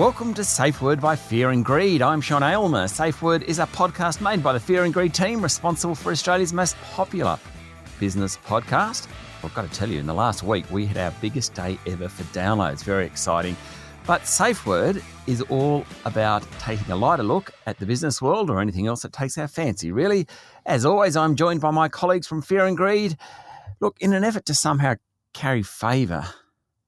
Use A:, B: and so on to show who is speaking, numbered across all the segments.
A: Welcome to Safeword by Fear and Greed. I'm Sean Aylmer. Safeword is a podcast made by the Fear and Greed team responsible for Australia's most popular business podcast. I've got to tell you, in the last week, we had our biggest day ever for downloads. Very exciting. But Safeword is all about taking a lighter look at the business world or anything else that takes our fancy, really. As always, I'm joined by my colleagues from Fear and Greed. Look, in an effort to somehow carry favour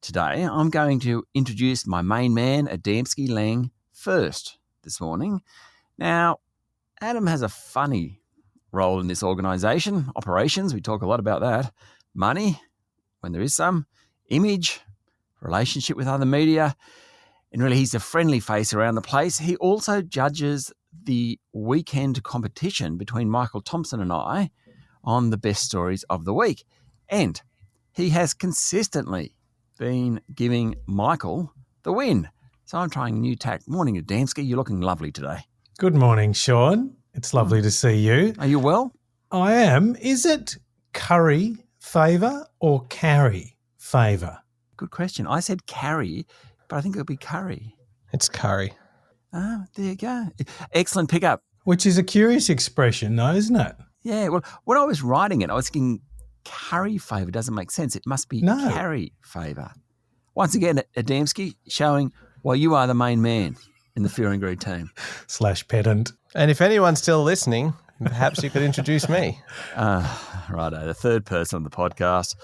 A: today, I'm going to introduce my main man, Adam Lang, first this morning. Now, Adam has a funny role in this organisation. Operations, we talk a lot about that. Money, when there is some. Image, relationship with other media. And really, he's a friendly face around the place. He also judges the weekend competition between Michael Thompson and I on the best stories of the week. And he has consistently been giving Michael the win. So I'm trying a new tack. Morning, Adamski. You're looking lovely today.
B: Good morning, Sean. It's lovely to see you.
A: Are you well?
B: I am. Is it curry favour or carry favour?
A: Good question. I said carry, but I think it'll be curry.
C: It's curry.
A: Ah, there you go. Excellent pickup.
B: Which is a curious expression, though, isn't it?
A: Yeah, well, when I was writing it, I was thinking curry favour doesn't make sense. It must be carry favour. Once again, Adamski showing why you are the main man in the Fear and Greed team.
B: / pedant.
C: And if anyone's still listening, perhaps you could introduce me.
A: Righto, the third person on the podcast,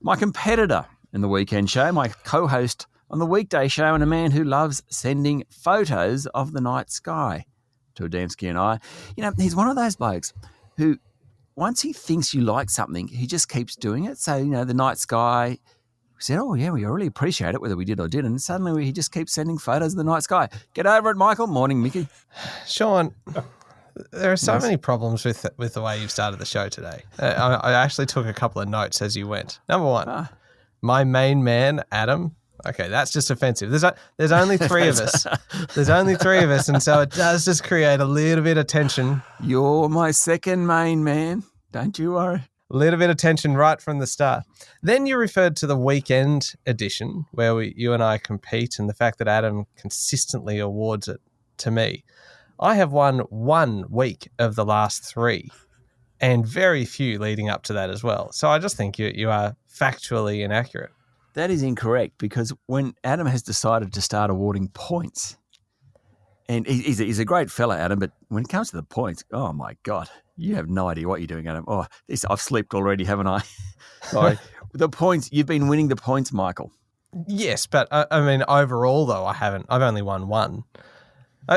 A: my competitor in the weekend show, my co-host on the weekday show, and a man who loves sending photos of the night sky to Adamski and I. You know, he's one of those blokes who, once he thinks you like something, he just keeps doing it. So, you know, the night sky, we said, oh, yeah, we really appreciate it, whether we did or didn't. And suddenly he just keeps sending photos of the night sky. Get over it, Michael. Morning, Mickey.
C: Sean, there are so many problems with the way you've started the show today. I actually took a couple of notes as you went. Number one, my main man, Adam. Okay, that's just offensive. There's only three of us. There's only three of us, and so it does just create a little bit of tension.
A: You're my second main man. Don't you worry.
C: A little bit of tension right from the start. Then you referred to the weekend edition where you and I compete, and the fact that Adam consistently awards it to me. I have won 1 week of the last 3 and very few leading up to that as well. So I just think you are factually inaccurate.
A: That is incorrect, because when Adam has decided to start awarding points, and he's a great fella, Adam, but when it comes to the points, oh, my God, you have no idea what you're doing, Adam. Oh, I've slept already, haven't I? Sorry. The points, you've been winning the points, Michael.
C: Yes, but I mean, overall, though, I haven't. I've only won 1.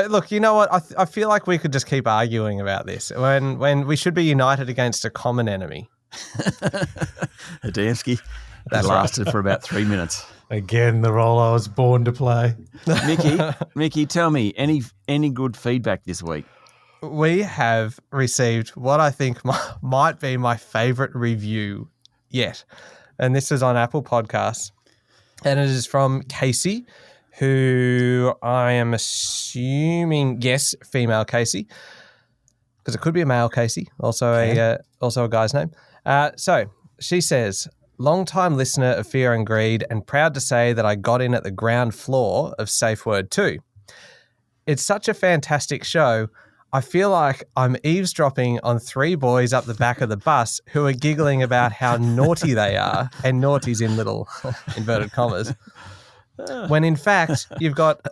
C: Look, you know what? I feel like we could just keep arguing about this when we should be united against a common enemy.
A: Adamski. That lasted for about 3 minutes.
B: Again, the role I was born to play.
A: Mickey, tell me, any good feedback this week?
C: We have received what I think might be my favourite review yet. And this is on Apple Podcasts. And it is from Casey, who I am assuming, yes, female Casey, because it could be a male Casey, also a guy's name. So she says, long-time listener of Fear and Greed, and proud to say that I got in at the ground floor of Safeword too. It's such a fantastic show. I feel like I'm eavesdropping on 3 boys up the back of the bus who are giggling about how naughty they are, and naughty's in little inverted commas. When in fact, you've got,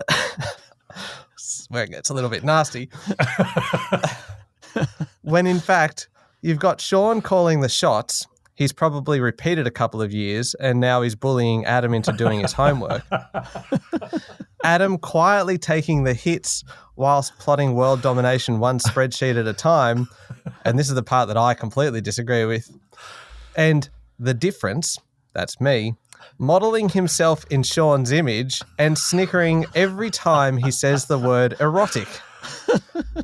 C: where it gets a little bit nasty, when in fact, you've got Sean calling the shots. He's probably repeated a couple of years, and now he's bullying Adam into doing his homework. Adam quietly taking the hits whilst plotting world domination one spreadsheet at a time. And this is the part that I completely disagree with. And the difference, that's me, modelling himself in Sean's image and snickering every time he says the word erotic.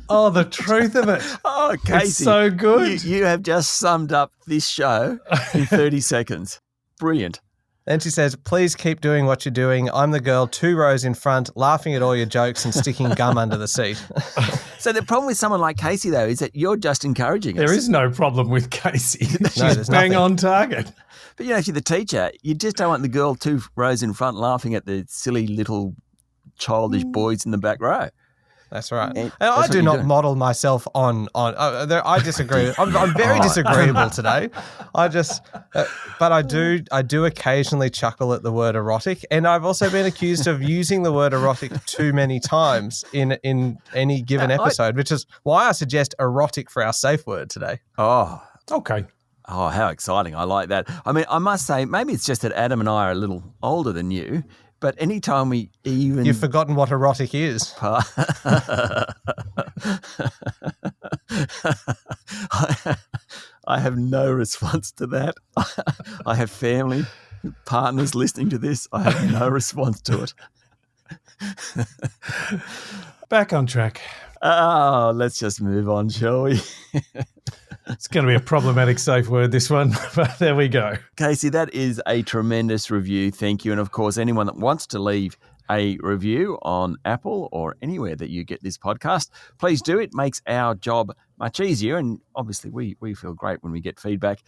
B: Oh, the truth of it.
A: Oh, Casey.
B: It's so good.
A: You have just summed up this show in 30 seconds. Brilliant.
C: And she says, please keep doing what you're doing. I'm the girl 2 rows in front, laughing at all your jokes and sticking gum under the seat.
A: So the problem with someone like Casey, though, is that you're just encouraging us.
B: There is no problem with Casey.
C: there's
B: bang
C: nothing.
B: on target.
A: But, you know, if you're the teacher, you just don't want the girl 2 rows in front laughing at the silly little childish boys in the back row.
C: That's right.
A: And
C: I
A: that's
C: do
A: what
C: not
A: you're doing.
C: model myself on. I disagree. I'm very disagreeable today. But I do occasionally chuckle at the word erotic, and I've also been accused of using the word erotic too many times in any given episode, which is why I suggest erotic for our safe word today.
A: Oh,
B: Okay.
A: oh, how exciting. I like that. I mean, I must say, maybe it's just that Adam and I are a little older than you, but anytime we even...
C: You've forgotten what erotic is.
A: I have no response to that. I have family, partners listening to this. I have no response to it.
B: Back on track.
A: Oh, let's just move on, shall we?
B: It's going to be a problematic safe word, this one, but there we go.
A: Casey, that is a tremendous review. Thank you. And of course, anyone that wants to leave a review on Apple or anywhere that you get this podcast, please do. It makes our job much easier. And obviously, we feel great when we get feedback,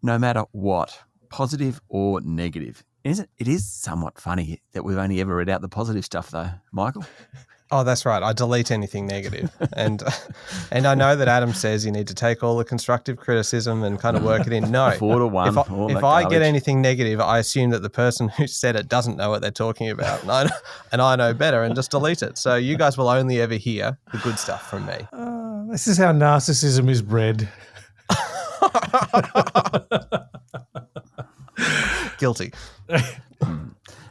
A: no matter what, positive or negative. It is somewhat funny that we've only ever read out the positive stuff, though, Michael.
C: Oh, that's right. I delete anything negative. And I know that Adam says you need to take all the constructive criticism and kind of work it in. No.
A: 4 to 1.
C: If I get anything negative, I assume that the person who said it doesn't know what they're talking about. And I know better and just delete it. So you guys will only ever hear the good stuff from me.
B: This is how narcissism is bred.
C: Guilty.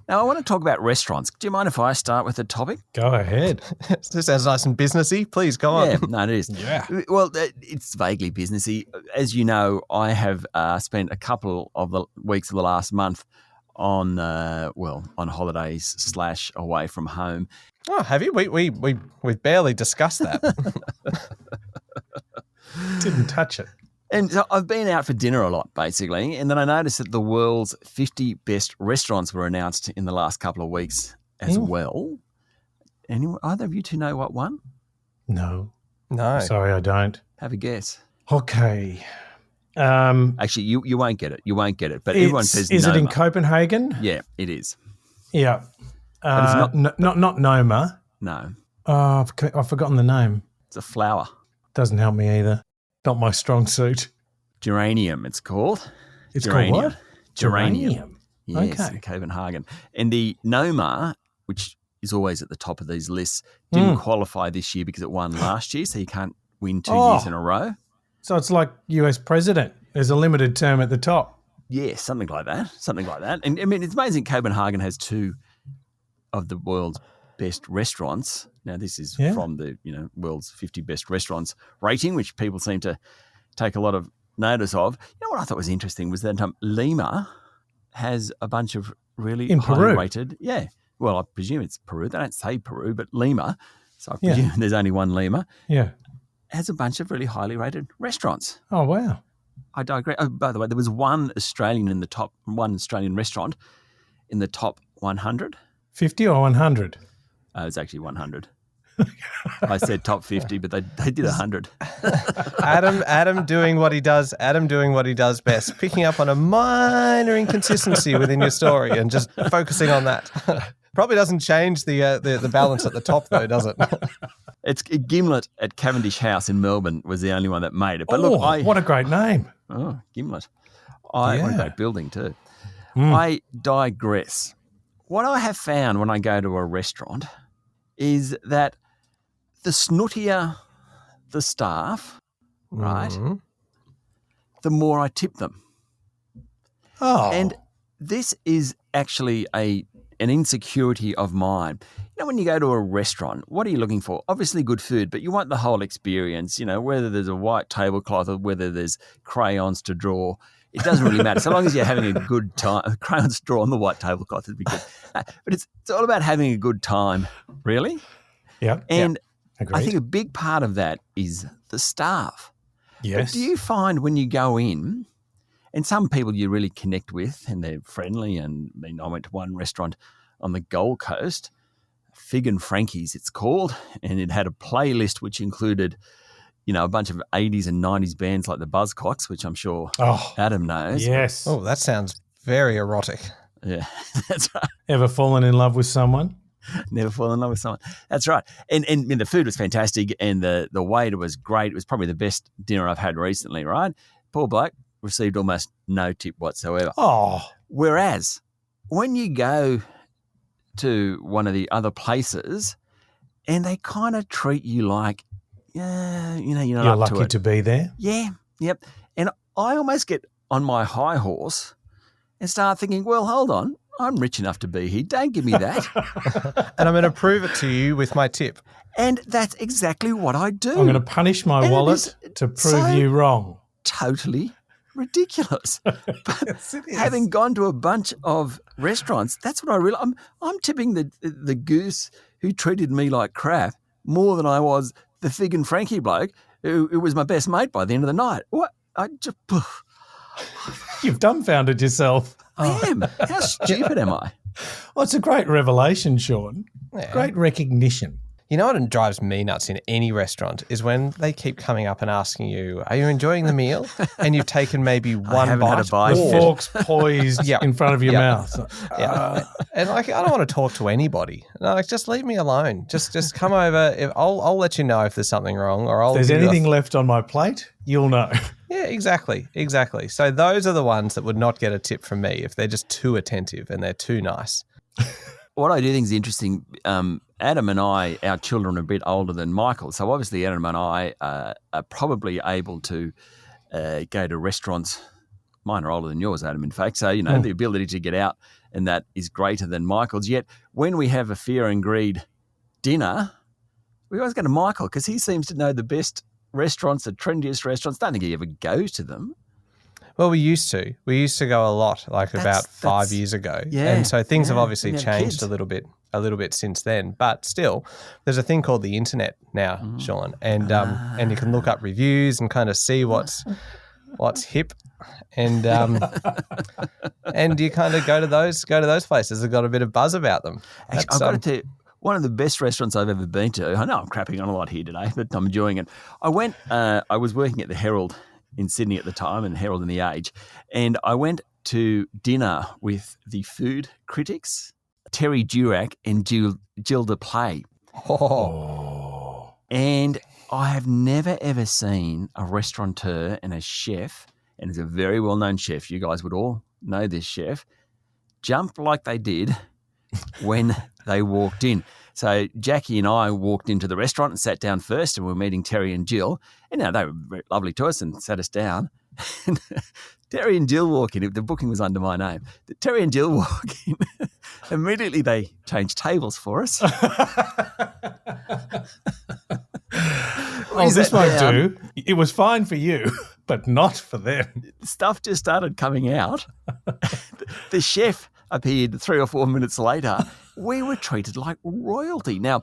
A: Now, I want to talk about restaurants. Do you mind if I start with the topic?
B: Go ahead.
C: This sounds nice and businessy. Please go on.
A: Yeah, no, it is.
B: Yeah.
A: Well, it's vaguely businessy. As you know, I have spent a couple of the weeks of the last month on holidays / away from home.
C: Oh, have you? We've barely discussed that.
B: Didn't touch it.
A: And so I've been out for dinner a lot, basically, and then I noticed that the world's 50 best restaurants were announced in the last couple of weeks as well. Either of you two know what one?
B: No.
C: No.
B: Sorry, I don't.
A: Have a guess.
B: Okay.
A: Actually, you won't get it. You won't get it, but everyone says
B: Is
A: Noma.
B: it in Copenhagen?
A: Yeah, it is.
B: Yeah.
A: But it's
B: not Noma.
A: No,
B: Oh, I've forgotten the name.
A: it's a flower.
B: Doesn't help me either. Not my strong suit.
A: Geranium, it's called.
B: It's
A: Geranium.
B: called what?
A: Geranium. Yes,
B: Okay.
A: in Copenhagen. And the Noma, which is always at the top of these lists, didn't qualify this year because it won last year, so you can't win 2 years in a row.
B: So it's like US president. There's a limited term at the top.
A: Yeah, something like that. And I mean, it's amazing Copenhagen has 2 of the world's best restaurants. Now, this is from the world's 50 best restaurants rating, which people seem to take a lot of notice of. You know what I thought was interesting was that Lima has a bunch of really highly
B: Peru.
A: rated. Yeah. Well, I presume it's Peru. They don't say Peru, but Lima. So I presume there's only one Lima.
B: Yeah.
A: Has a bunch of really highly rated restaurants.
B: Oh, wow.
A: I digress. Oh, by the way, there was one Australian restaurant in the top 100.
B: 50 or 100?
A: It was actually 100. I said top 50, but they did 100.
C: Adam doing what he does. Adam doing what he does best, picking up on a minor inconsistency within your story and just focusing on that. Probably doesn't change the balance at the top, though, does it?
A: It's Gimlet at Cavendish House in Melbourne was the only one that made it. But look,
B: what a great name.
A: Oh, Gimlet. What a great building too.
B: Mm.
A: I digress. What I have found when I go to a restaurant is that the snootier the staff, right, the more I tip them.
B: Oh.
A: And this is actually an insecurity of mine. You know, when you go to a restaurant, what are you looking for? Obviously good food, but you want the whole experience, whether there's a white tablecloth or whether there's crayons to draw. It doesn't really matter. So long as you're having a good time. Crayons to draw on the white tablecloth would be good. But it's all about having a good time, really.
B: Yeah.
A: And
B: Agreed.
A: I think a big part of that is the staff.
B: Yes.
A: But do you find when you go in, and some people you really connect with and they're friendly, and I went to one restaurant on the Gold Coast, Fig and Frankie's it's called, and it had a playlist which included, a bunch of 80s and 90s bands like the Buzzcocks, which I'm sure Adam knows.
B: Yes.
C: Oh, that sounds very erotic.
A: Yeah, that's right.
B: Ever fallen in love with someone?
A: Never fall in love with someone. That's right. And the food was fantastic, and the waiter was great. It was probably the best dinner I've had recently, right? Poor bloke received almost no tip whatsoever.
B: Oh,
A: Whereas when you go to one of the other places and they kind of treat you like, yeah, you're not
B: you're
A: up
B: lucky
A: to it.
B: to be there.
A: Yeah, yep. And I almost get on my high horse and start thinking, well, hold on, I'm rich enough to be here. Don't give me that.
C: And I'm going to prove it to you with my tip.
A: And that's exactly what I do.
B: I'm going to punish my
A: And it
B: wallet
A: is
B: to prove
A: so
B: you wrong.
A: Totally ridiculous. But having gone to a bunch of restaurants, that's what I realize. I'm tipping the goose who treated me like crap more than I was the Fig and Frankie bloke who was my best mate by the end of the night. What? I just...
B: You've dumbfounded yourself.
A: I am. How stupid am I?
B: Well, it's a great revelation, Sean.
C: Yeah.
B: Great recognition.
C: You know what drives me nuts in any restaurant is when they keep coming up and asking you, are you enjoying the meal? And you've taken maybe one
A: haven't had a bite.
B: The
A: Yeah.
B: fork's poised
C: Yeah.
B: in front of your
C: Yeah.
B: mouth.
C: Yeah. And like, I don't want to talk to anybody. No, like, just leave me alone. Just come over. I'll let you know if there's something wrong, or I'll.
B: If there's
C: give you a-
B: anything left on my plate, you'll know.
C: Yeah, exactly. So those are the ones that would not get a tip from me if they're just too attentive and they're too nice.
A: What I do think is interesting, Adam and I, our children are a bit older than Michael. So obviously Adam and I are probably able to go to restaurants. Mine are older than yours, Adam, in fact. So, the ability to get out and that is greater than Michael's. Yet when we have a Fear and Greed dinner, we always go to Michael because he seems to know the best restaurants, the trendiest restaurants. Don't think he ever goes to them.
C: Well, we used to. We used to go a lot, like about 5 years ago.
A: Yeah,
C: And so things have
A: yeah,
C: obviously
A: we have
C: changed
A: kids.
C: a little bit since then. But still, there's a thing called the internet now, Sean. And you can look up reviews and kind of see what's hip. And and you kind of go to those places that got a bit of buzz about them.
A: Actually, I've got to tell you, one of the best restaurants I've ever been to, I know I'm crapping on a lot here today, but I'm enjoying it. I was working at the Herald in Sydney at the time, and Herald in the Age, and I went to dinner with the food critics, Terry Durack and Gilda Play.
C: Oh.
A: And I have never, ever seen a restaurateur and a chef, and it's a very well-known chef, you guys would all know this chef, jump like they did when they walked in. So Jackie and I walked into the restaurant and sat down first, and we were meeting Terry and Jill. And they were very lovely to us and sat us down. And Terry and Jill walk in. The booking was under my name. Terry and Jill walk in. Immediately they changed tables for us.
B: This won't do. It was fine for you, but not for them.
A: Stuff just started coming out. The chef appeared 3 or 4 minutes later. We were treated like royalty. Now,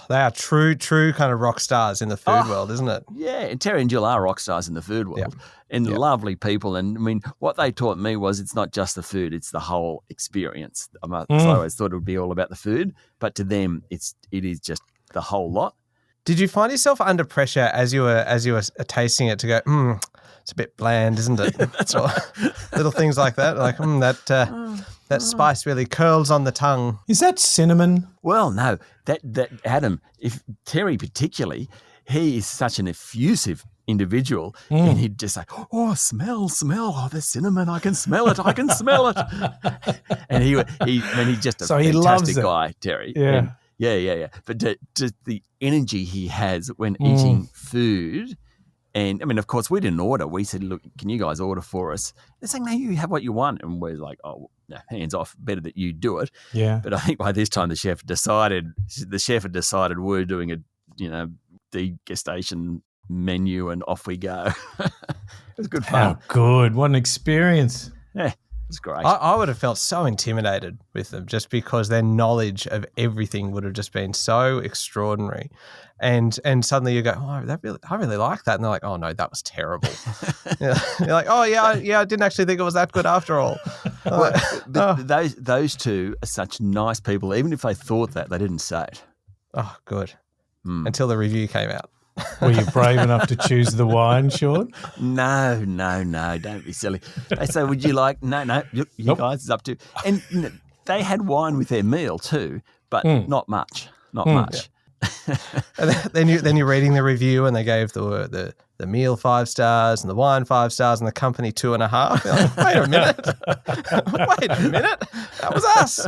C: They are true kind of rock stars in the food world, isn't it?
A: yeah, and Terry and Jill are rock stars in the food world and lovely people. And I mean, what they taught me was it's not just the food, it's the whole experience. So I always thought it would be all about the food, but to them, it is just the whole lot.
C: Did you find yourself under pressure as you were tasting it to go, it's a bit bland, isn't it?
A: That's right.
C: Little things like that, like that spice really curls on the tongue.
B: Is that cinnamon?
A: Well, no, that Adam, if Terry particularly, he is such an effusive individual, and he'd just say, "Oh, smell! Oh, the cinnamon! I can smell it! And he's just a
B: So he loves
A: fantastic
B: it.
A: guy, Terry.
B: Yeah.
A: And yeah. But just the energy he has when eating food. And, I mean, of course, we didn't order. We said, look, can you guys order for us? They're saying, no, you have what you want. And we're like, oh, no, hands off. Better that you do it.
B: Yeah.
A: But I think by this time the chef had decided we're doing a, degustation menu and off we go. It was good fun.
B: How good. What an experience.
A: Yeah, it was great.
C: I would have felt so intimidated with them just because their knowledge of everything would have just been so extraordinary. And suddenly you go, I really like that. And they're like, oh, no, that was terrible. You're like, oh, yeah, I didn't actually think it was that good after all.
A: But those two are such nice people. Even if they thought that, they didn't say it.
C: Oh, good. Until the review came out.
B: Were you brave enough to choose the wine, Sean?
A: No, don't be silly. They say, would you like, no, you
B: Nope.
A: guys, it's up to, and they had wine with their meal too, but not much. Not much.
C: And then you're reading the review, and they gave the meal 5 stars and the wine 5 stars and the company 2.5. You're like, wait a minute, that was us.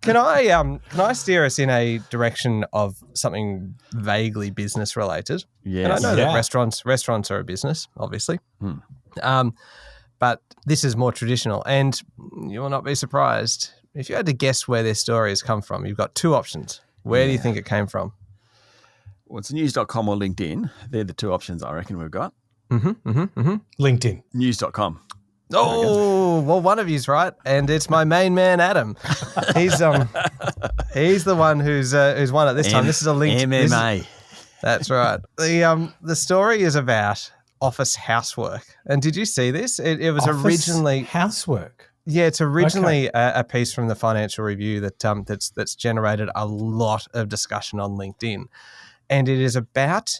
C: Can I steer us in a direction of something vaguely business related?
A: Yes.
C: And I know that restaurants are a business, obviously. But this is more traditional, and you will not be surprised if you had to guess where this story has come from. You've got 2 options. Where do you think it came from?
A: Well, it's news.com or LinkedIn. They're the 2 options I reckon we've got.
B: LinkedIn.
A: News.com.
C: Oh, well, one of you's right, and it's my main man, Adam. He's the one who's won it this time. This is a link.
A: MMA.
C: That's right. The story is about office housework. And did you see this? It was originally
B: housework.
C: Yeah, it's originally a piece from the Financial Review that's generated a lot of discussion on LinkedIn, and it is about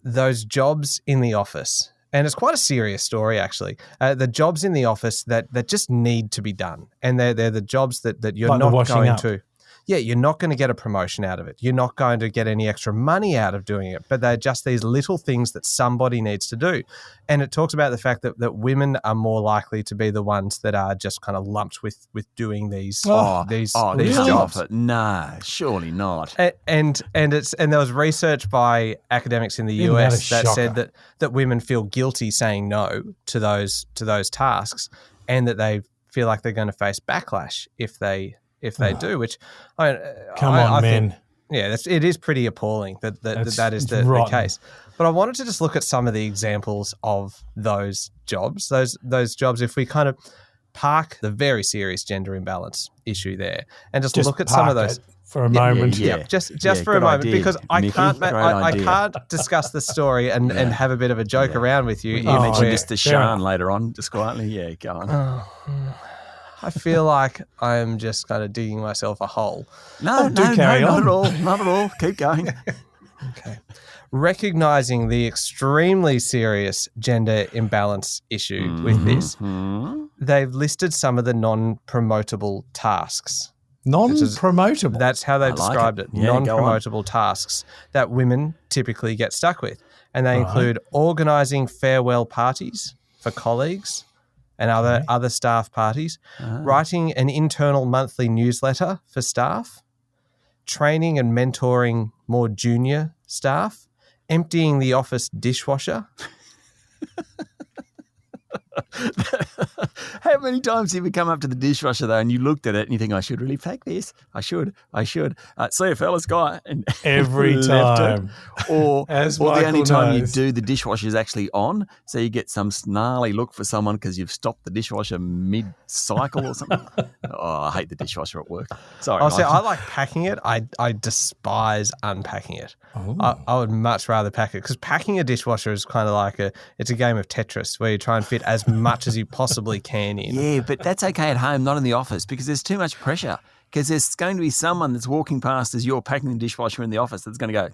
C: those jobs in the office. And it's quite a serious story, actually. The jobs in the office that just need to be done, and they're the jobs that you're
B: like
C: not going
B: up.
C: to. Yeah, you're not going to get a promotion out of it. You're not going to get any extra money out of doing it, but they're just these little things that somebody needs to do. And it talks about the fact that women are more likely to be the ones that are just kind of lumped with doing these jobs.
A: No, surely not.
C: And there was research by academics in the US that said that women feel guilty saying no to those tasks, and that they feel like they're going to face backlash if they do, which I
B: men.
C: Think, it is pretty appalling that is the case. But I wanted to just look at some of the examples of those jobs. Those jobs, if we kind of park the very serious gender imbalance issue there and just look at some of those
B: for a moment.
C: Just for a moment, because I can't discuss the story and have a bit of a joke around with you.
A: You mentioned this to Sean later on, just quietly. Yeah, go on.
C: I feel like I'm just kind of digging myself a hole.
A: Not at all. Keep going.
C: Okay. Recognizing the extremely serious gender imbalance issue with this, they've listed some of the non-promotable tasks.
B: Non-promotable?
C: That's how they described it.
A: Yeah,
C: non-promotable tasks that women typically get stuck with. And they include organising farewell parties for colleagues and other staff parties, writing an internal monthly newsletter for staff, training and mentoring more junior staff, emptying the office dishwasher.
A: How many times have you come up to the dishwasher though and you looked at it and you think, I should really pack this? I should. See a fella's guy. And
B: every time.
A: Or the only time you do the dishwasher is actually on, so you get some snarly look for someone because you've stopped the dishwasher mid-cycle or something. I hate the dishwasher at work. Sorry.
C: I like packing it. I despise unpacking it. I would much rather pack it, because packing a dishwasher is kind of like it's a game of Tetris where you try and fit as much as you possibly can in.
A: Yeah, but that's okay at home, not in the office, because there's too much pressure. Because there's going to be someone that's walking past as you're packing the dishwasher in the office that's going to go,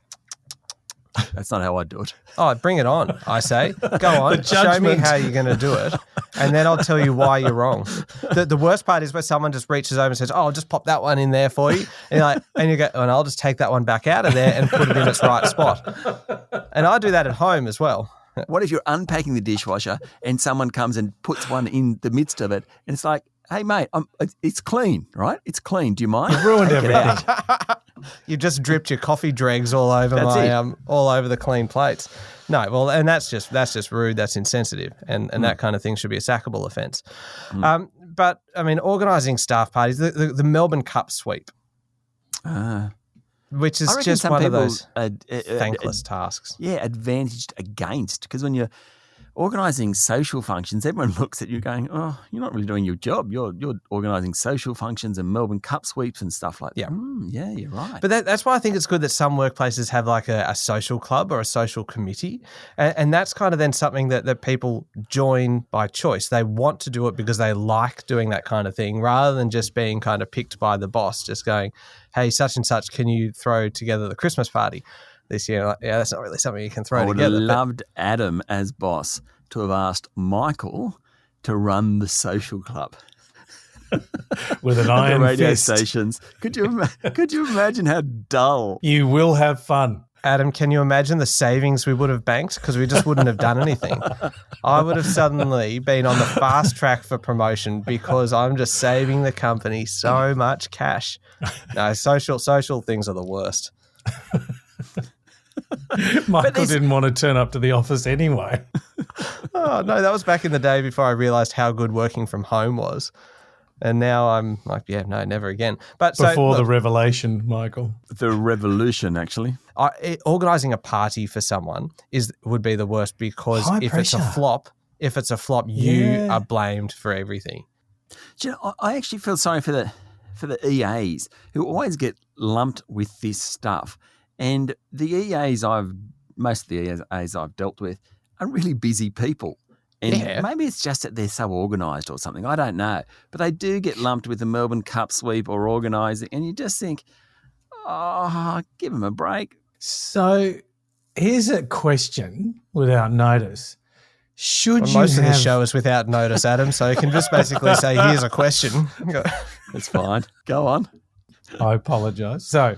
A: that's not how I do it.
C: Oh, bring it on, I say. Go on, show me how you're going to do it, and then I'll tell you why you're wrong. The worst part is where someone just reaches over and says, I'll just pop that one in there for you. And you go, and I'll just take that one back out of there and put it in its right spot. And I do that at home as well.
A: What if you're unpacking the dishwasher and someone comes and puts one in the midst of it, and it's like, hey, mate, it's clean, right? It's clean. Do you mind?
B: You've ruined everything.
C: You just dripped your coffee dregs all over all over the clean plates. No, well, and that's just rude. That's insensitive, and that kind of thing should be a sackable offence. But I mean, organising staff parties, the Melbourne Cup sweep, which is just one of those thankless tasks.
A: Yeah, advantaged against, because when you're organising social functions, everyone looks at you going, oh, you're not really doing your job. You're organising social functions and Melbourne Cup sweeps and stuff like that. Yeah, you're right.
C: But that's why I think it's good that some workplaces have like a social club or a social committee. And that's kind of then something that people join by choice. They want to do it because they like doing that kind of thing, rather than just being kind of picked by the boss, just going, hey, such and such, can you throw together the Christmas party this year? Like, yeah, that's not really something you can throw together.
A: I would have loved Adam as boss to have asked Michael to run the social club.
B: with an
A: At the
B: iron
A: radio
B: fist.
A: stations. Could you imagine how dull?
B: You will have fun.
C: Adam, can you imagine the savings we would have banked? Because we just wouldn't have done anything. I would have suddenly been on the fast track for promotion because I'm just saving the company so much cash. No, social things are the worst.
B: Michael didn't want to turn up to the office anyway.
C: Oh, no, that was back in the day before I realised how good working from home was. And now I'm like, yeah, no, never again. But
B: Before the revelation, Michael.
A: The revolution, actually.
C: organising a party for someone would be the worst because
B: High
C: if
B: pressure.
C: it's a flop, you are blamed for everything.
A: Do you know, I actually feel sorry for the EAs who always get lumped with this stuff. And the most of the EAs I've dealt with are really busy people. And maybe it's just that they're so organised or something. I don't know. But they do get lumped with the Melbourne Cup sweep or organising. And you just think, oh, give them a break.
B: So here's a question without notice.
C: Most of the show is without notice, Adam, so you can just basically say, here's a question.
A: It's fine. Go on.
B: I apologise. So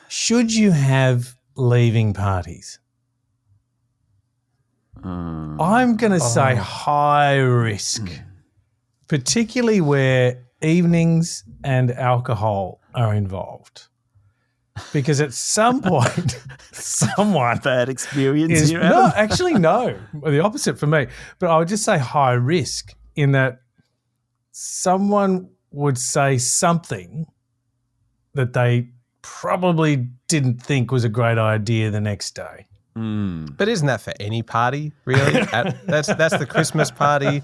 B: should you have leaving parties? I'm going to say high risk, particularly where evenings and alcohol are involved. Because at some point, someone
A: Bad experience
B: is
A: here,
B: no,
A: Adam?
B: actually no, the opposite for me. But I would just say high risk in that someone would say something that they probably didn't think was a great idea the next day.
C: But isn't that for any party, really? That's the Christmas party.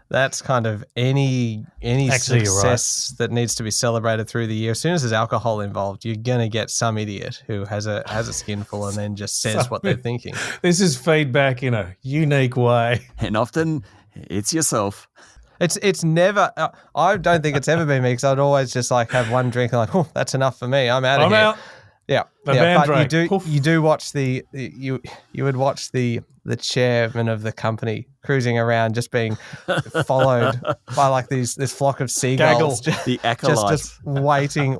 C: That's kind of any
B: Actually,
C: success that needs to be celebrated through the year. As soon as there's alcohol involved, you're going to get some idiot who has a skinful and then just says what they're thinking.
B: This is feedback in a unique way.
A: And often it's yourself.
C: It's never. I don't think it's ever been me because I'd always just like have one drink and like, oh, that's enough for me. I'm out of here.
B: out.
C: Yeah,
B: band
C: but
B: break.
C: you do watch you would watch the chairman of the company cruising around just being followed by like this flock of seagulls,
A: The acolytes.
C: just waiting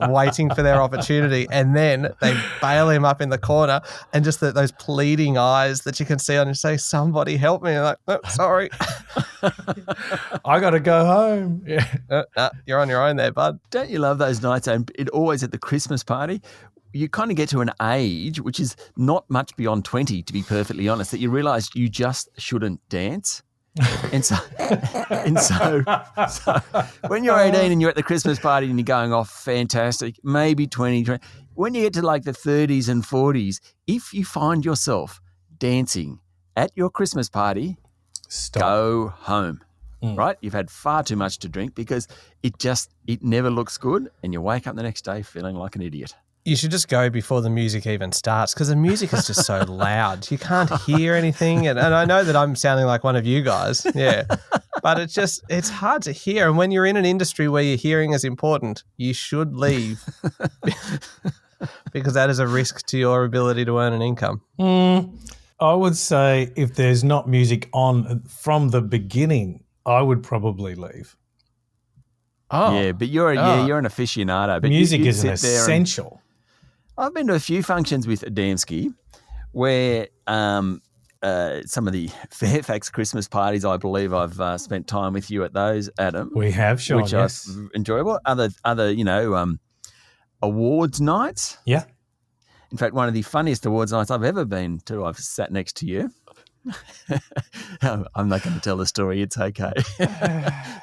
C: for their opportunity, and then they bail him up in the corner, and just those pleading eyes that you can see on him say, "Somebody help me!" And like, oh, sorry,
B: I got to go home. Yeah.
C: nah, you're on your own there, bud.
A: Don't you love those nights? And it always at the Christmas party, you kind of get to an age, which is not much beyond 20, to be perfectly honest, that you realise you just shouldn't dance. And so when you're 18 and you're at the Christmas party and you're going off, fantastic, maybe 20, when you get to like the 30s and 40s, if you find yourself dancing at your Christmas party, go home. Right? You've had far too much to drink because it never looks good and you wake up the next day feeling like an idiot.
C: You should just go before the music even starts because the music is just so loud. You can't hear anything. And I know that I'm sounding like one of you guys, yeah. But it's hard to hear. And when you're in an industry where your hearing is important, you should leave because that is a risk to your ability to earn an income.
B: I would say if there's not music on from the beginning, I would probably leave.
C: Oh.
A: Yeah, but you're an aficionado. But
B: Music
A: you
B: is an
A: sit there and-
B: essential.
A: I've been to a few functions with Adamski where some of the Fairfax Christmas parties, I believe I've spent time with you at those, Adam.
B: We have, Sean,
A: which
B: yes.
A: I've enjoyable. Other awards nights.
B: Yeah.
A: In fact, one of the funniest awards nights I've ever been to, I've sat next to you. I'm not going to tell the story. It's okay.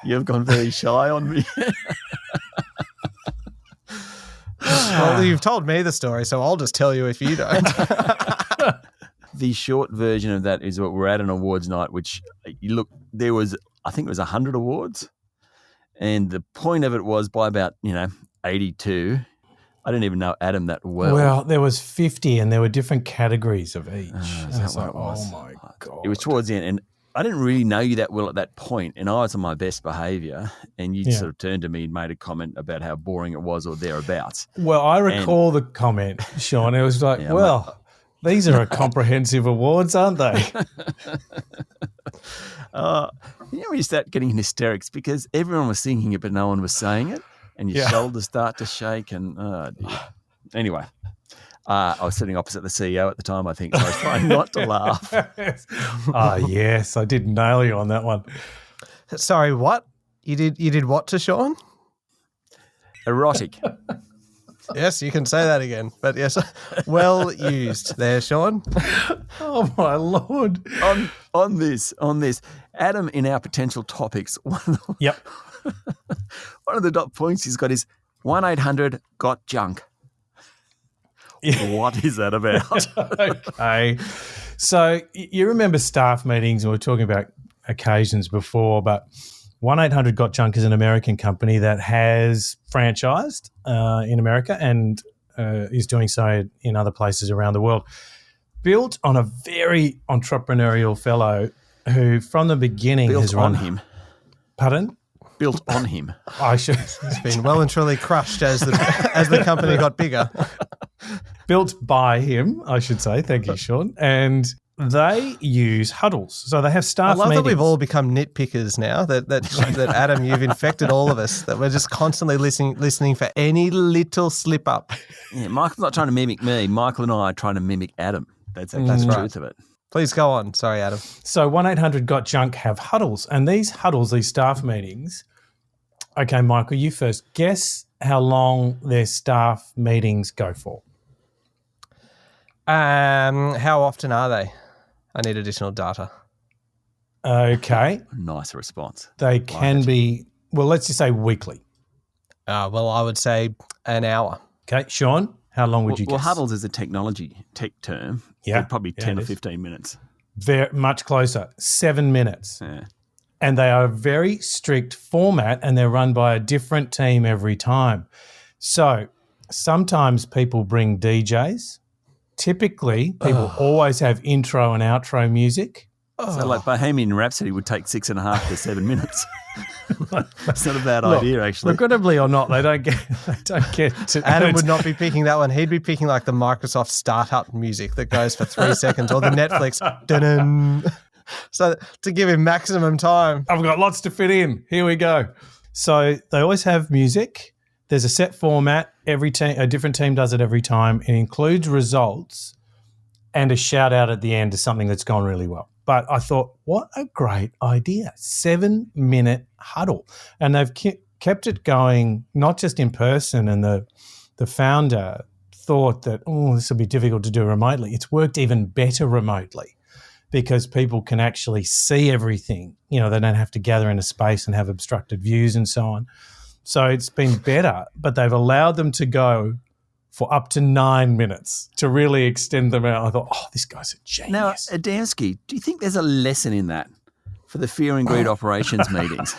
A: You've gone very shy on me.
C: Well, you've told me the story, so I'll just tell you if you don't.
A: The short version of that is what we're at an awards night, which there was, I think it was 100 awards. And the point of it was by about, 82. I didn't even know Adam that well.
B: Well, there was 50 and there were different categories of each.
A: Is that what it was?
B: Oh, my God.
A: It was towards the end. And I didn't really know you that well at that point, and I was on my best behaviour, and you sort of turned to me and made a comment about how boring it was or thereabouts.
B: Well, I recall the comment, Sean. It was like, these are a comprehensive awards, aren't they?
A: When you start getting in hysterics because everyone was singing it but no one was saying it, and your shoulders start to shake, and dear. Anyway, I was sitting opposite the CEO at the time, I think, so I was trying not to laugh.
B: Yes, I did nail you on that one.
C: Sorry, what? You did what to Sean?
A: Erotic.
C: Yes, you can say that again. But yes, well used there, Sean.
B: Oh my Lord.
A: On this, Adam, in our potential topics, one of the dot points he's got is 1-800-GOT-JUNK. What is that about?
B: Okay. So you remember staff meetings, and we were talking about occasions before, but 1-800-GOT-JUNK is an American company that has franchised in America and is doing so in other places around the world. Built on a very entrepreneurial fellow who from the beginning has run
A: him.
B: Pardon?
A: Built on him.
B: I should.
C: It's been well and truly crushed as the company got bigger.
B: Built by him, I should say. Thank you, Sean. And they use huddles. So they have staff
C: I love
B: meetings.
C: that we've all become nitpickers now, that Adam, you've infected all of us, that we're just constantly listening for any little slip up.
A: Yeah, Michael's not trying to mimic me. Michael and I are trying to mimic Adam. That's the truth of it.
C: Please go on. Sorry, Adam.
B: So 1-800-GOT-JUNK have huddles. And these huddles, these staff meetings, okay, Michael, you first. Guess how long their staff meetings go for.
C: How often are they? I need additional data.
B: Okay.
A: Nice response.
B: They can be, well, let's just say weekly.
C: Well, I would say an hour.
B: Okay. Sean, how long would you guess?
A: Well, huddles is a tech term.
B: Yeah.
A: So probably 10 or 15 minutes.
B: Very much closer. 7 minutes.
A: Yeah.
B: And they are a very strict format and they're run by a different team every time. So sometimes people bring DJs. Typically, people always have intro and outro music.
A: So like Bohemian Rhapsody would take 6.5 to 7 minutes. That's not a bad idea, actually.
B: Regrettably or not, they don't get to.
C: Adam would not be picking that one. He'd be picking like the Microsoft startup music that goes for 3 seconds or the Netflix. Dun-dun. So to give him maximum time.
B: I've got lots to fit in. Here we go. So they always have music. There's a set format. Every team, a different team does it every time. It includes results and a shout out at the end to something that's gone really well. But I thought, what a great idea. 7-minute huddle. And they've kept it going, not just in person. And the founder thought that, this will be difficult to do remotely. It's worked even better remotely because people can actually see everything. You know, they don't have to gather in a space and have obstructed views and so on. So it's been better, but they've allowed them to go for up to 9 minutes to really extend them out. I thought, this guy's a genius.
A: Now, Adamski, do you think there's a lesson in that for the fear and greed operations meetings?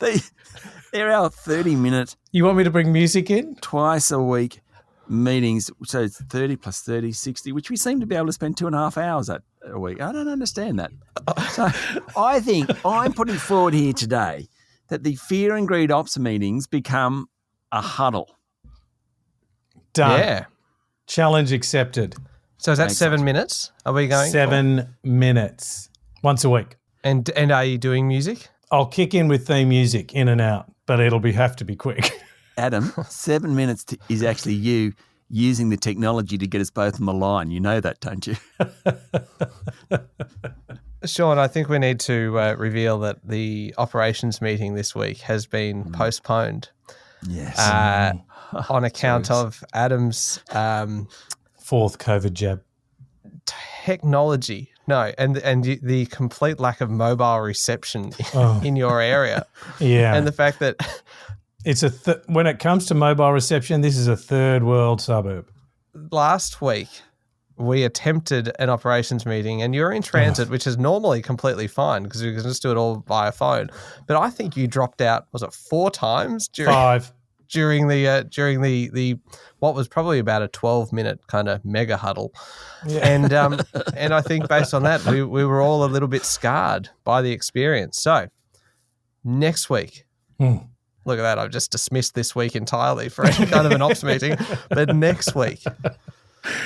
A: They're our 30-minute.
B: You want me to bring music in?
A: Twice a week meetings. So it's 30 plus 30, 60, which we seem to be able to spend 2.5 hours at a week. I don't understand that. So I think I'm putting forward here today that the fear and greed ops meetings become a huddle.
B: Done.
C: Yeah.
B: Challenge accepted.
C: So is that
A: Makes
C: 7
A: sense.
C: minutes? Are we going?
B: 7 minutes. Once a week.
C: And are you doing music?
B: I'll kick in with theme music in and out, but it'll have to be quick.
A: Adam, 7 minutes is actually you using the technology to get us both on the line. You know that, don't you?
C: Sean, I think we need to reveal that the operations meeting this week has been postponed.
A: Yes.
C: On account of Adam's
B: Fourth COVID jab.
C: technology. No, and the complete lack of mobile reception in your area.
B: Yeah.
C: And the fact that
B: it's when it comes to mobile reception, this is a third world suburb.
C: last week we attempted an operations meeting and you're in transit, which is normally completely fine because you can just do it all via phone. But I think you dropped out, was it 4 times? During the what was probably about a 12-minute kind of mega huddle. Yeah. And I think based on that, we were all a little bit scarred by the experience. So next week, look at that, I've just dismissed this week entirely for any kind of an ops meeting. But next week,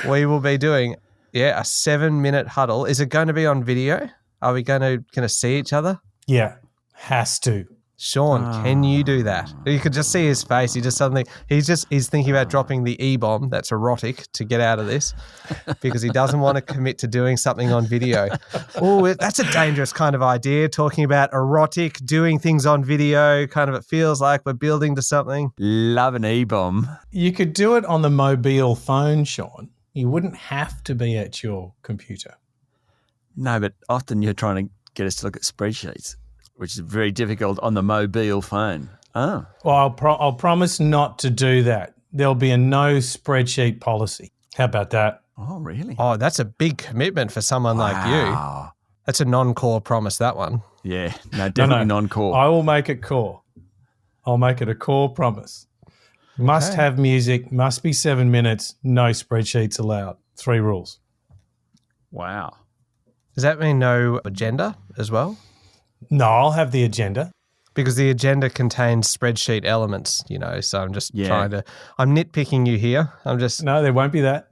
C: we will be doing Yeah, a 7-minute huddle. Is it going to be on video? Are we going to see each other?
B: Yeah, has to.
C: Sean, can you do that? You could just see his face. He just suddenly he's thinking about dropping the E-bomb. That's erotic to get out of this because he doesn't want to commit to doing something on video. Oh, that's a dangerous kind of idea. Talking about erotic, doing things on video. Kind of, it feels like we're building to something.
A: Love an E-bomb.
B: You could do it on the mobile phone, Sean. You wouldn't have to be at your computer.
A: No, but often you're trying to get us to look at spreadsheets, which is very difficult on the mobile phone. Oh.
B: Well, I'll promise not to do that. There'll be a no spreadsheet policy. How about that?
A: Oh, really?
C: Oh, that's a big commitment for someone like you. That's a non-core promise, that one.
A: Yeah, no, definitely non-core.
B: I will make it core. I'll make it a core promise. Must have music, must be 7 minutes, no spreadsheets allowed. 3 rules.
A: Wow.
C: Does that mean no agenda as well?
B: No, I'll have the agenda.
C: Because the agenda contains spreadsheet elements, so I'm just I'm nitpicking you here.
B: No, there won't be that.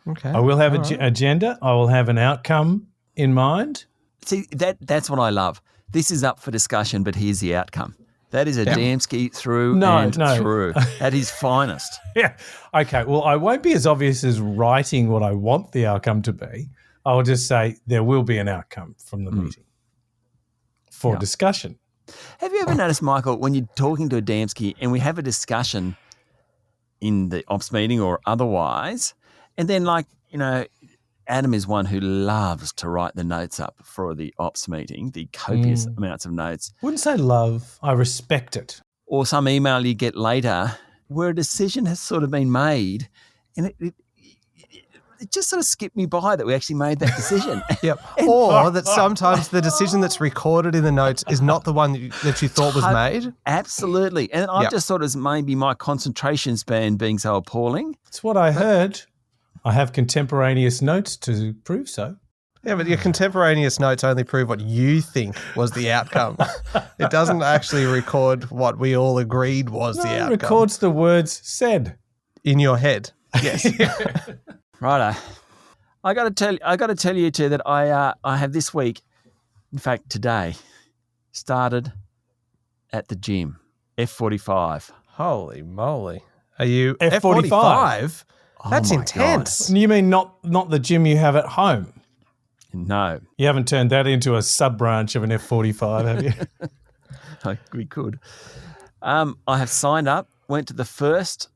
C: Okay.
B: I will have an agenda. I will have an outcome in mind.
A: See, that's what I love. This is up for discussion, but here's the outcome. That is a Damski through and through. At his finest.
B: Yeah. Okay, well, I won't be as obvious as writing what I want the outcome to be. I'll just say there will be an outcome from the meeting for discussion.
A: Have you ever noticed, Michael, when you're talking to a Damski and we have a discussion in the ops meeting or otherwise, and then Adam is one who loves to write the notes up for the ops meeting, the copious amounts of notes.
B: Wouldn't say love. I respect it.
A: Or some email you get later where a decision has sort of been made and it just sort of skipped me by that we actually made that decision.
C: Yep. Or that sometimes the decision that's recorded in the notes is not the one that you thought was made.
A: Absolutely. And I just thought it was maybe my concentration span being so appalling.
B: That's what I heard. I have contemporaneous notes to prove so.
C: Yeah, but your contemporaneous notes only prove what you think was the outcome. It doesn't actually record what we all agreed was the outcome.
B: It records the words said.
C: In your head. Yes.
A: Righto. I got to tell you too that I have this week, in fact today, started at the gym, F45.
C: Holy moly! Are you
B: F45?
C: That's intense.
B: God. You mean not the gym you have at home?
A: No.
B: You haven't turned that into a sub-branch of an F45, have you?
A: We could. I have signed up, went to the first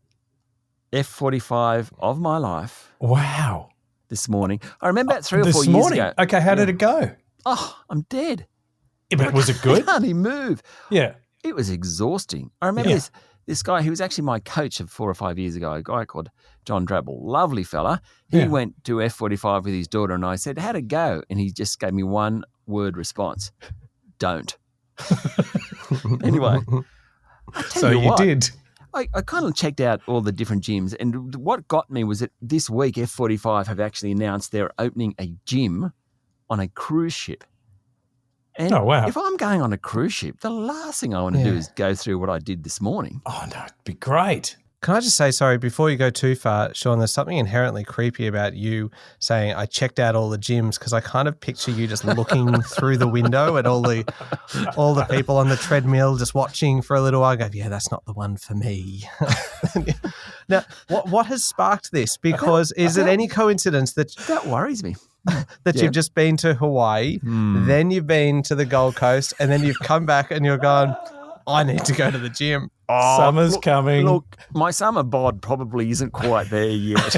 A: F45 of my life.
B: Wow.
A: This morning. I remember that 3 or 4 years ago.
B: Okay, how did it go?
A: Oh, I'm dead.
B: Yeah, but was it good?
A: I can't even move.
B: Yeah.
A: It was exhausting. I remember this guy, he was actually my coach of 4 or 5 years ago, a guy called John Drabble, lovely fella. He went to F45 with his daughter and I said, how'd it go? And he just gave me one word response. Don't. Anyway.
B: So you did.
A: I kind of checked out all the different gyms, and what got me was that this week F45 have actually announced they're opening a gym on a cruise ship. And if I'm going on a cruise ship, the last thing I want to do is go through what I did this morning.
B: Oh, no, it'd be great.
C: Can I just say, sorry, before you go too far, Sean, there's something inherently creepy about you saying I checked out all the gyms because I kind of picture you just looking through the window at all the people on the treadmill just watching for a little while. I go, yeah, that's not the one for me. Now, what has sparked this? Because is it any coincidence that
A: worries me.
C: That you've just been to Hawaii, then you've been to the Gold Coast, and then you've come back and you're going, I need to go to the gym.
B: Oh, summer's coming.
A: Look, my summer bod probably isn't quite there yet.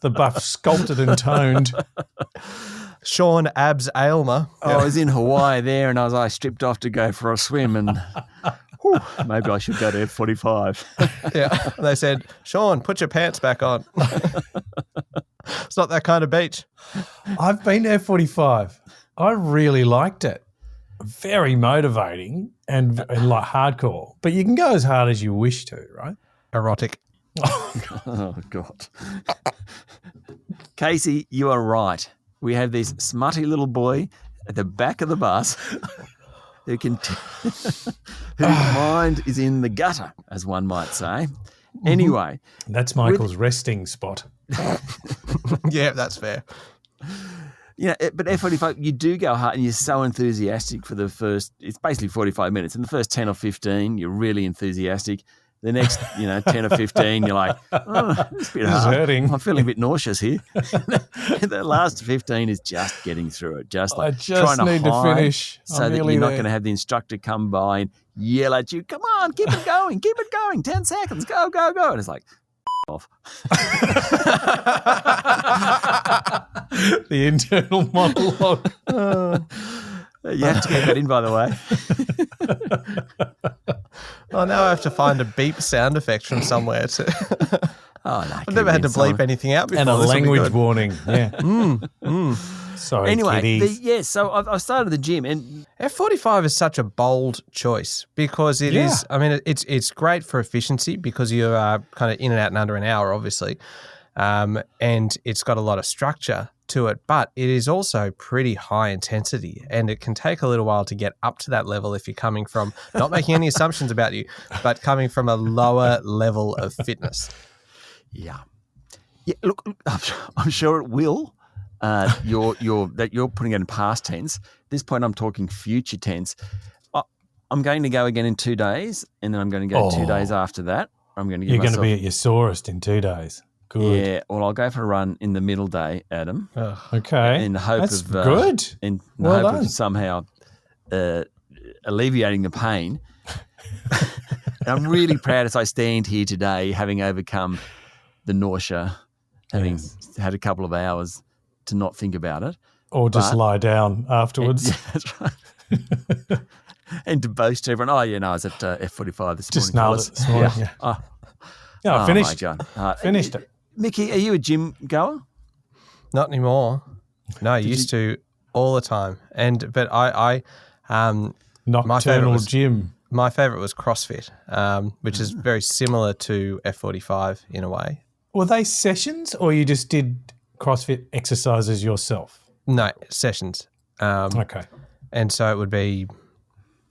B: The buff sculpted and toned.
C: Sean Abs Aylmer.
A: I was in Hawaii there and I stripped off to go for a swim and maybe I should go to F45.
C: Yeah. They said, Sean, put your pants back on. It's not that kind of beach.
B: I've been to F45. I really liked it. Very motivating and like hardcore. But you can go as hard as you wish to, right?
C: Erotic.
A: Oh, God. Casey, you are right. We have this smutty little boy at the back of the bus whose mind is in the gutter, as one might say. Anyway.
B: That's Michael's resting spot.
C: Yeah, that's fair.
A: Yeah, but F45, you do go hard and you're so enthusiastic for the first, it's basically 45 minutes. In the first 10 or 15, you're really enthusiastic. The next, 10 or 15, you're like, oh, it's a bit hard.
B: Hurting.
A: I'm feeling a bit nauseous here. The last 15 is just getting through it. Just like
B: I just
A: trying
B: need to finish.
A: so that you're not going to have the instructor come by and yell at you, come on, keep it going, 10 seconds, go, go, go. And it's like, off.
B: The internal monologue.
A: You have to get that in, by the way.
C: Oh, now I have to find a beep sound effect from somewhere. I've never had to bleep anything out before.
B: And a language warning. Yeah. Sorry,
A: anyway,
B: kiddies.
A: so I've started the gym, and
C: F45 is such a bold choice because it is. I mean, it's great for efficiency because you are kind of in and out in under an hour, obviously, and it's got a lot of structure to it, but it is also pretty high intensity, and it can take a little while to get up to that level if you're coming from, not making any assumptions about you, but coming from a lower level of fitness.
A: Yeah. Look, I'm sure it will. You're putting it in past tense. At this point, I'm talking future tense. I'm going to go again in 2 days, and then I'm going to go 2 days after that. I'm going to give
B: You're
A: myself,
B: going to be at your sorest in 2 days. Good.
A: Yeah, well, I'll go for a run in the middle day, Adam.
B: Okay.
A: In the hope
B: That's
A: of
B: good.
A: In the
B: Well
A: hope
B: done.
A: of somehow alleviating the pain. And I'm really proud as I stand here today, having overcome the nausea, having had a couple of hours to not think about it.
B: Or just lie down afterwards.
A: Yeah, that's right. And to boast to everyone, I was at F45 this
B: Just
A: morning.
B: nailed it this morning.
A: Yeah.
B: I finished.
A: My God.
B: Finished it.
A: Mickey, are you a gym goer?
C: Not anymore. No, I used to all the time. But I
B: Nocturnal gym.
C: My favorite was CrossFit, which is very similar to F45 in a way.
B: Were they sessions or you just did CrossFit exercises yourself?
C: No, sessions.
B: Okay.
C: And so it would be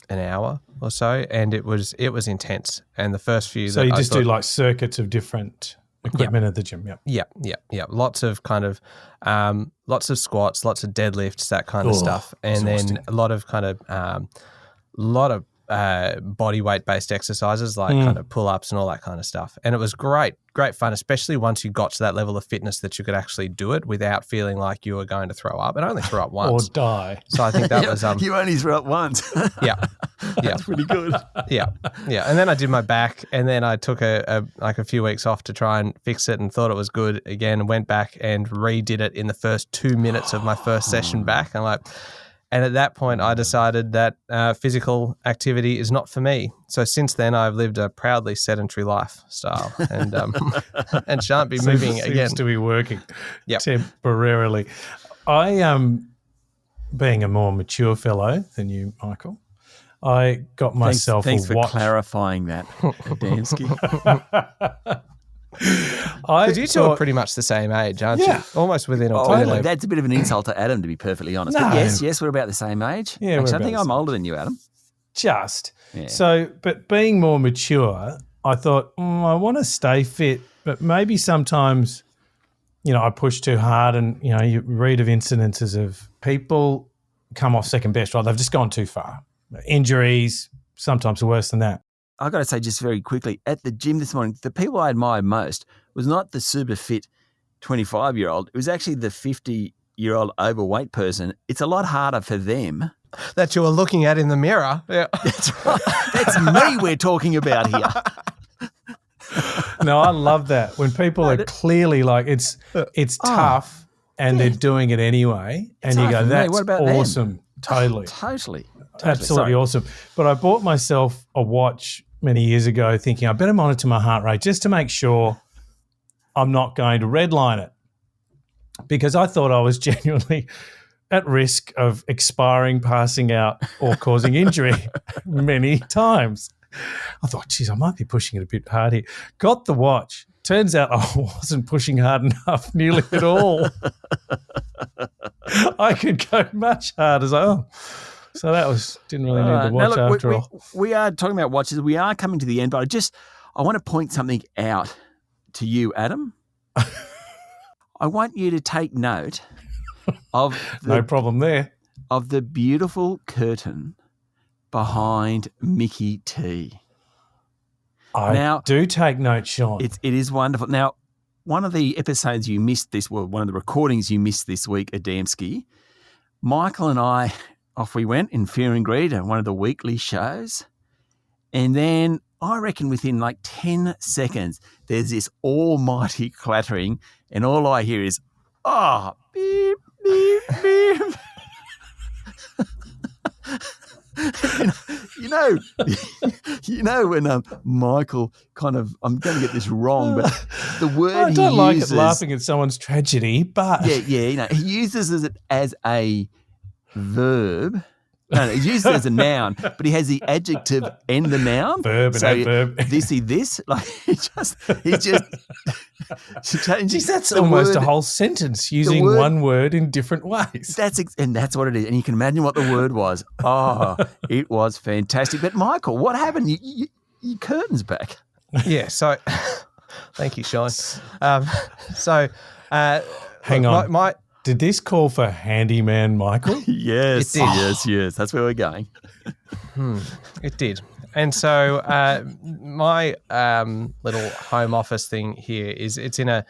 C: an hour or so, and it was intense. And the first few,
B: So you just do like circuits of different equipment at the gym. Yeah.
C: Yeah. Lots of kind of, lots of squats, lots of deadlifts, that kind of stuff, and then a lot of kind of, body weight based exercises like kind of pull ups and all that kind of stuff. And it was great fun, especially once you got to that level of fitness that you could actually do it without feeling like you were going to throw up. And I only threw up once.
B: Or die.
C: So I think that was
A: you only threw up once.
C: Yeah.
A: That's pretty good.
C: Yeah. And then I did my back, and then I took a few weeks off to try and fix it, and thought it was good again, and went back and redid it in the first 2 minutes of my first session back. And at that point, I decided that physical activity is not for me. So since then, I've lived a proudly sedentary lifestyle, and and shan't be moving again.
B: Seems to be working temporarily. I being a more mature fellow than you, Michael, I got myself
A: thanks
B: a watch.
A: for clarifying that, Dansky.
C: Because you two are pretty much the same age, aren't you? Almost within a
A: Totally. That's a bit of an insult to Adam, to be perfectly honest.
B: No.
A: But yes, we're about the same age.
B: Yeah,
A: actually,
B: we're
A: I think
B: about
A: I'm
B: the
A: older than you, Adam.
B: Just.
A: Yeah.
B: So, but being more mature, I thought, I want to stay fit, but maybe sometimes, I push too hard, and, you read of incidences of people come off second best, right? They've just gone too far. Injuries, sometimes worse than that.
A: I've got to say just very quickly, at the gym this morning, the people I admired most was not the super fit 25-year-old. It was actually the 50-year-old overweight person. It's a lot harder for them.
C: That you were looking at in the mirror. Yeah.
A: That's right. That's me we're talking about here.
B: No, I love that. When people are clearly like, it's tough and they're doing it anyway. And you go, that's awesome. Totally.
A: Totally.
B: Absolutely awesome. But I bought myself a watch many years ago thinking I better monitor my heart rate just to make sure I'm not going to redline it, because I thought I was genuinely at risk of expiring, passing out, or causing injury many times. I thought, geez, I might be pushing it a bit hard here. Got the watch. Turns out I wasn't pushing hard enough nearly at all. I could go much harder. So that didn't really need the watch after all.
A: We are talking about watches. We are coming to the end, but I want to point something out to you, Adam. I want you to take note of
B: No problem there.
A: of the beautiful curtain behind Mickey T.
B: I do take note, Sean.
A: It is wonderful. Now, one of the episodes you missed one of the recordings you missed this week, Adamski, Michael and I, off we went in Fear and Greed, one of the weekly shows. And then I reckon within like 10 seconds, there's this almighty clattering, and all I hear is, beep, beep, beep. You know when Michael kind of, I'm going to get this wrong, but the word
B: I don't
A: he
B: like
A: uses,
B: it laughing at someone's tragedy, but
A: he uses it as a verb. No, he uses it as a noun, but he has the adjective and the noun.
B: Verb and adverb.
A: This, like he just changes.
B: Geez, that's
A: the
B: almost
A: word.
B: a whole sentence using one word in different ways.
A: And that's what it is. And you can imagine what the word was. Oh, it was fantastic. But Michael, what happened? Your curtain's back.
C: Yeah. So, thank you, Sean.
B: Hang on. Did this call for handyman Michael?
A: Yes.
C: It did.
A: Yes. That's where we're going.
C: It did. And so my little home office thing here is it's in a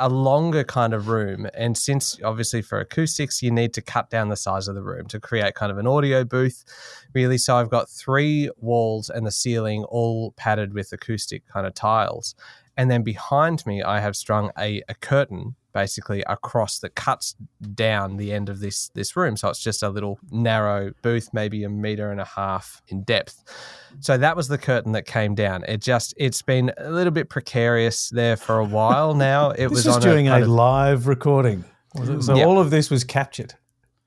C: longer kind of room. And since obviously for acoustics, you need to cut down the size of the room to create kind of an audio booth, really. So I've got 3 walls and the ceiling all padded with acoustic kind of tiles. And then behind me, I have strung a curtain basically across that cuts down the end of this room. So it's just a little narrow booth, maybe 1.5 meters in depth. So that was the curtain that came down. It's been a little bit precarious there for a while now.
B: This was during a live recording. So
C: Yep.
B: all of this was captured.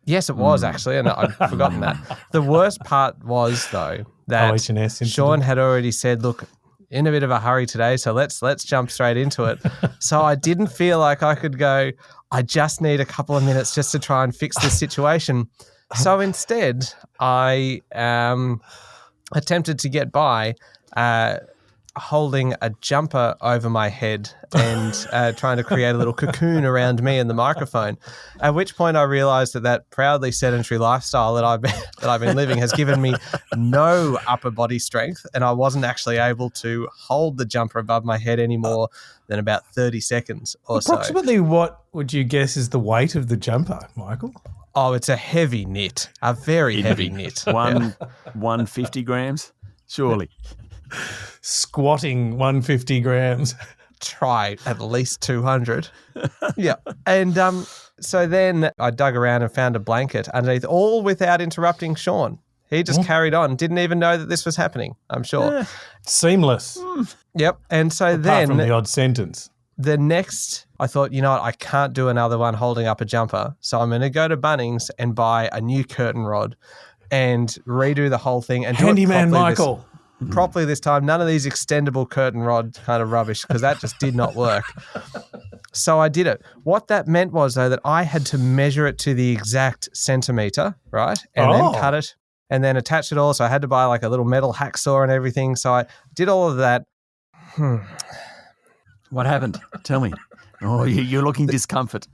C: Yes, it was actually, and I'd forgotten that. The worst part was though that
B: OH&S incident.
C: Sean had already said, look, in a bit of a hurry today, so let's jump straight into it. So I didn't feel like I could go, I just need a couple of minutes just to try and fix this situation. So instead, I attempted to get by holding a jumper over my head and trying to create a little cocoon around me and the microphone, at which point I realized that proudly sedentary lifestyle that I've been living has given me no upper body strength, and I wasn't actually able to hold the jumper above my head any more than about 30 seconds or so.
B: Approximately what would you guess is the weight of the jumper, Michael?
C: Oh, it's a heavy knit, a very heavy knit.
A: 150 grams, surely.
B: Squatting 150 grams.
C: Try at least 200. Yeah. And so then I dug around and found a blanket underneath, all without interrupting Sean. He just carried on, didn't even know that this was happening, I'm sure.
B: Seamless.
C: Yep. And so
B: Apart from the odd sentence.
C: the next, I thought, you know what, I can't do another one holding up a jumper. So I'm going to go to Bunnings and buy a new curtain rod and redo the whole thing. And
B: Handyman
C: do it
B: Michael.
C: properly this time. None of these extendable curtain rod kind of rubbish, because that just did not work. So I did it. What that meant was, though, that I had to measure it to the exact centimetre, right? And then cut it and then attach it all. So I had to buy like a little metal hacksaw and everything. So I did all of that.
A: What happened? Tell me. Oh, you're looking discomfort.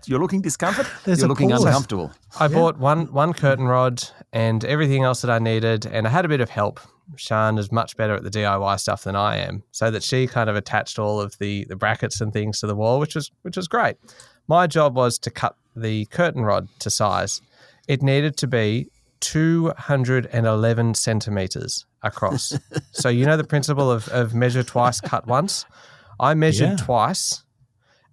A: You're looking discomfort?
B: There's
A: you're
B: a
A: looking
B: pause.
A: uncomfortable.
C: I bought one curtain rod and everything else that I needed, and I had a bit of help. Sian is much better at the DIY stuff than I am, so that she kind of attached all of the brackets and things to the wall, which was great. My job was to cut the curtain rod to size. It needed to be 211 centimetres across. So you know the principle of measure twice, cut once? I measured twice,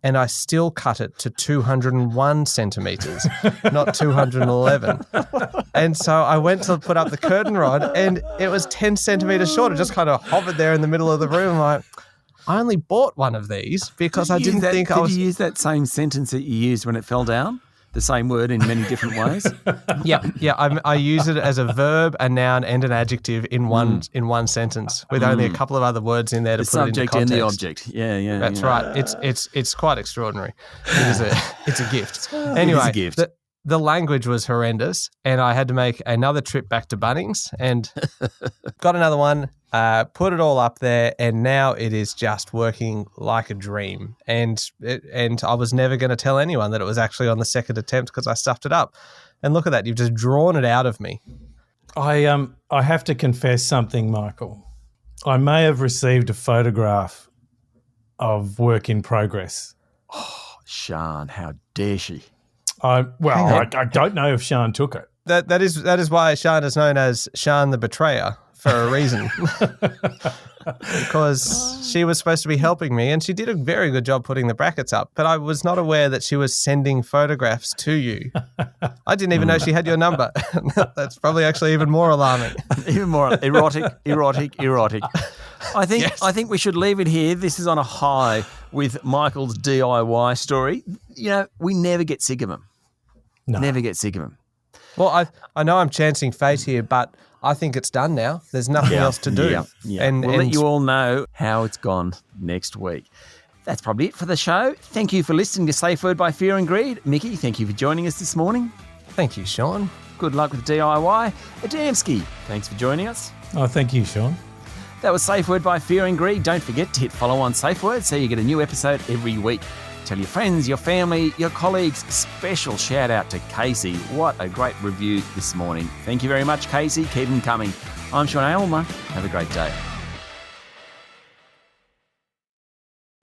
C: and I still cut it to 201 centimetres, not 211. And so I went to put up the curtain rod, and it was 10 centimetres short. It just kind of hovered there in the middle of the room. I'm like, I only bought one of these because I didn't think I was...
A: Did you use that same sentence that you used when it fell down? The same word in many different ways?
C: Yeah. I use it as a verb, a noun, and an adjective in one sentence, with only a couple of other words in there to
A: The
C: put it into
A: subject
C: context.
A: and the object. Yeah.
C: That's right. It's quite extraordinary. It's a gift. Anyway,
A: It is a gift.
C: the language was horrendous, and I had to make another trip back to Bunnings and got another one, put it all up there, and now it is just working like a dream. And I was never going to tell anyone that it was actually on the second attempt because I stuffed it up. And look at that, you've just drawn it out of me.
B: I have to confess something, Michael. I may have received a photograph of work in progress.
A: Sian, how dare she?
B: I don't know if Sian took it.
C: That is why Sian is known as Sian the Betrayer for a reason. Because she was supposed to be helping me, and she did a very good job putting the brackets up, but I was not aware that she was sending photographs to you. I didn't even know she had your number. That's probably actually even more alarming.
A: Even more erotic. I think we should leave it here. This is on a high with Michael's DIY story. You know, we never get sick of him.
B: No.
A: Never get sick of him.
C: Well, I know I'm chancing fate here, but I think it's done now. There's nothing else to do.
A: Yeah.
C: And
A: we'll let you all know how it's gone next week. That's probably it for the show. Thank you for listening to Safe Word by Fear and Greed. Mickey, thank you for joining us this morning.
C: Thank you, Sean.
A: Good luck with DIY. Adamski, thanks for joining us.
B: Oh, thank you, Sean.
A: That was Safe Word by Fear and Greed. Don't forget to hit follow on Safe Word so you get a new episode every week. Tell your friends, your family, your colleagues. Special shout out to Casey. What a great review this morning. Thank you very much, Casey. Keep them coming. I'm Sean Aylmer. Have a great day.